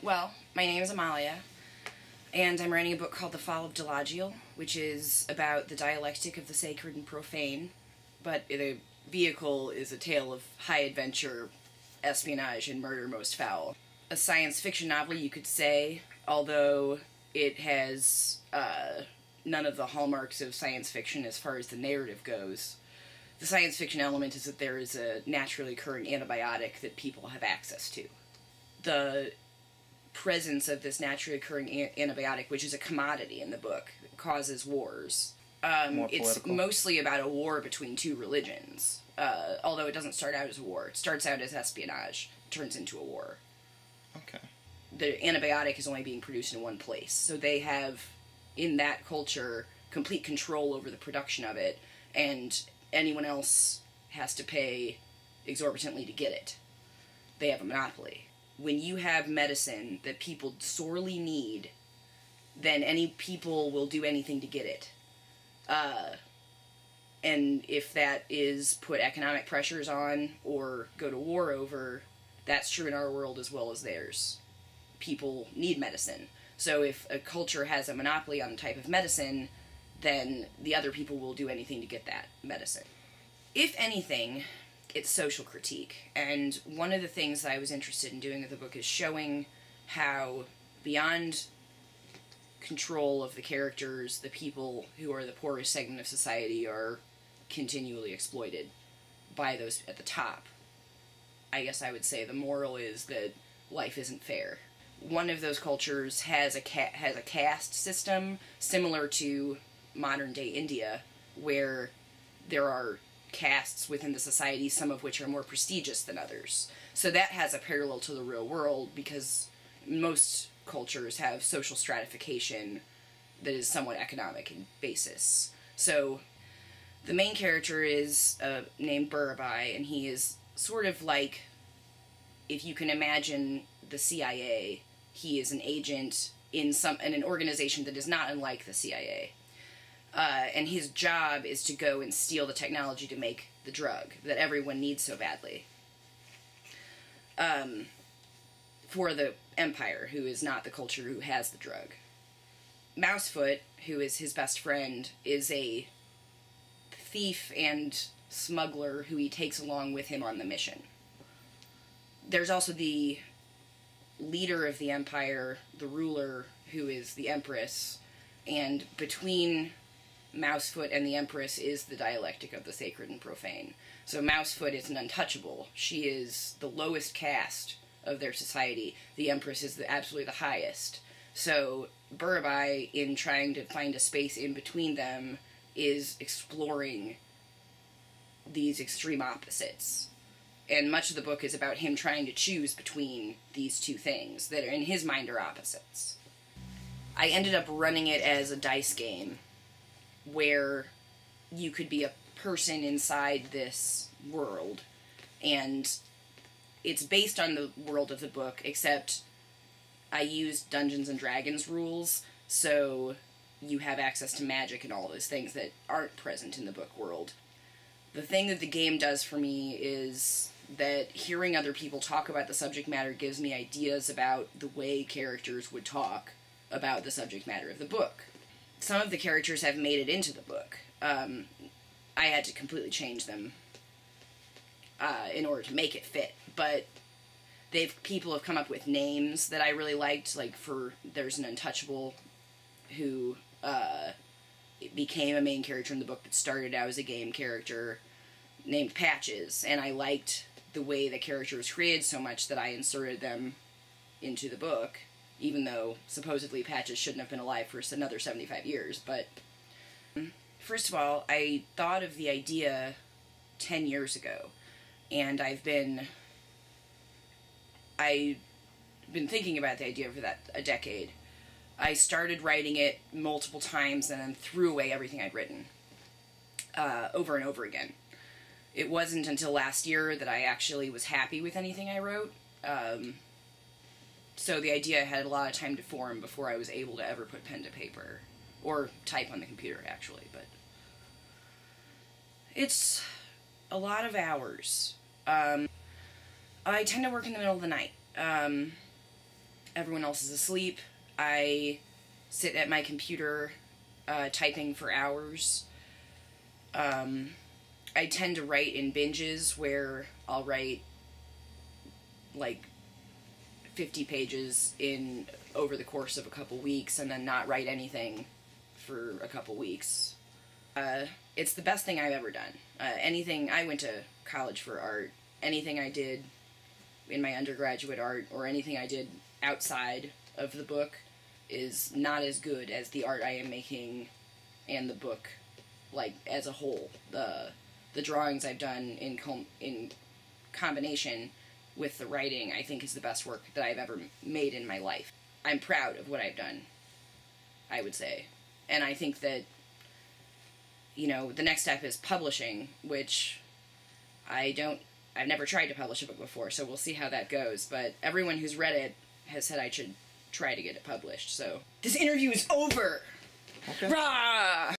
Well, my name is Amalia, and I'm writing a book called The Fall of Delagiel, which is about the dialectic of the sacred and profane, but the vehicle is a tale of high adventure, espionage, and murder most foul. A science fiction novel, you could say, although it has none of the hallmarks of science fiction as far as the narrative goes. The science fiction element is that there is a naturally occurring antibiotic that people have access to. The presence of this naturally occurring antibiotic, which is a commodity in the book, causes wars. It's mostly about a war between two religions, although it doesn't start out as a war. It starts out as espionage, turns into a war. Okay. The antibiotic is only being produced in one place, so they have, in that culture, complete control over the production of it, and anyone else has to pay exorbitantly to get it. They have a monopoly. When you have medicine that people sorely need, then any people will do anything to get it. And if that is put economic pressures on or go to war over, that's true in our world as well as theirs. People need medicine. So if a culture has a monopoly on the type of medicine, then the other people will do anything to get that medicine. If anything, it's social critique, and one of the things that I was interested in doing with the book is showing how, beyond control of the characters, the people who are the poorest segment of society are continually exploited by those at the top. I guess I would say the moral is that life isn't fair. One of those cultures has a caste system similar to modern-day India, where there are castes within the society, some of which are more prestigious than others. So that has a parallel to the real world, because most cultures have social stratification that is somewhat economic in basis. So the main character is named Barabai, and he is sort of like, if you can imagine the CIA, he is an agent in an organization that is not unlike the CIA. And his job is to go and steal the technology to make the drug that everyone needs so badly. For the Empire, who is not the culture who has the drug. Mousefoot, who is his best friend, is a thief and smuggler who he takes along with him on the mission. There's also the leader of the Empire, the ruler, who is the Empress, and between Mousefoot and the Empress is the dialectic of the sacred and profane. So Mousefoot is an untouchable. She is the lowest caste of their society. The Empress is absolutely the highest. So Barabai, in trying to find a space in between them, is exploring these extreme opposites. And much of the book is about him trying to choose between these two things that, in his mind, are opposites. I ended up running it as a dice game, where you could be a person inside this world, and it's based on the world of the book, except I used Dungeons and Dragons rules, so you have access to magic and all those things that aren't present in the book world. The thing that the game does for me is that hearing other people talk about the subject matter gives me ideas about the way characters would talk about the subject matter of the book. Some of the characters have made it into the book. I had to completely change them in order to make it fit, but people have come up with names that I really liked. Like, there's an untouchable who became a main character in the book that started out as a game character named Patches, and I liked the way the character was created so much that I inserted them into the book, even though supposedly Patches shouldn't have been alive for another 75 years. But first of all, I thought of the idea 10 years ago, and I've been thinking about the idea for a decade. I started writing it multiple times and then threw away everything I'd written over and over again. It wasn't until last year that I actually was happy with anything I wrote. So the idea had a lot of time to form before I was able to ever put pen to paper. Or type on the computer, actually. But it's a lot of hours. I tend to work in the middle of the night. everyone else is asleep, I sit at my computer typing for hours. I tend to write in binges where I'll write like 50 pages over the course of a couple weeks and then not write anything for a couple weeks. It's the best thing I've ever done. I went to college for art. Anything I did in my undergraduate art or anything I did outside of the book is not as good as the art I am making and the book, like, as a whole. The drawings I've done in combination with the writing, I think, is the best work that I've ever made in my life. I'm proud of what I've done, I would say. And I think that, you know, the next step is publishing, which I've never tried to publish a book before, so we'll see how that goes. But everyone who's read it has said I should try to get it published, so. This interview is over! Okay. Rah!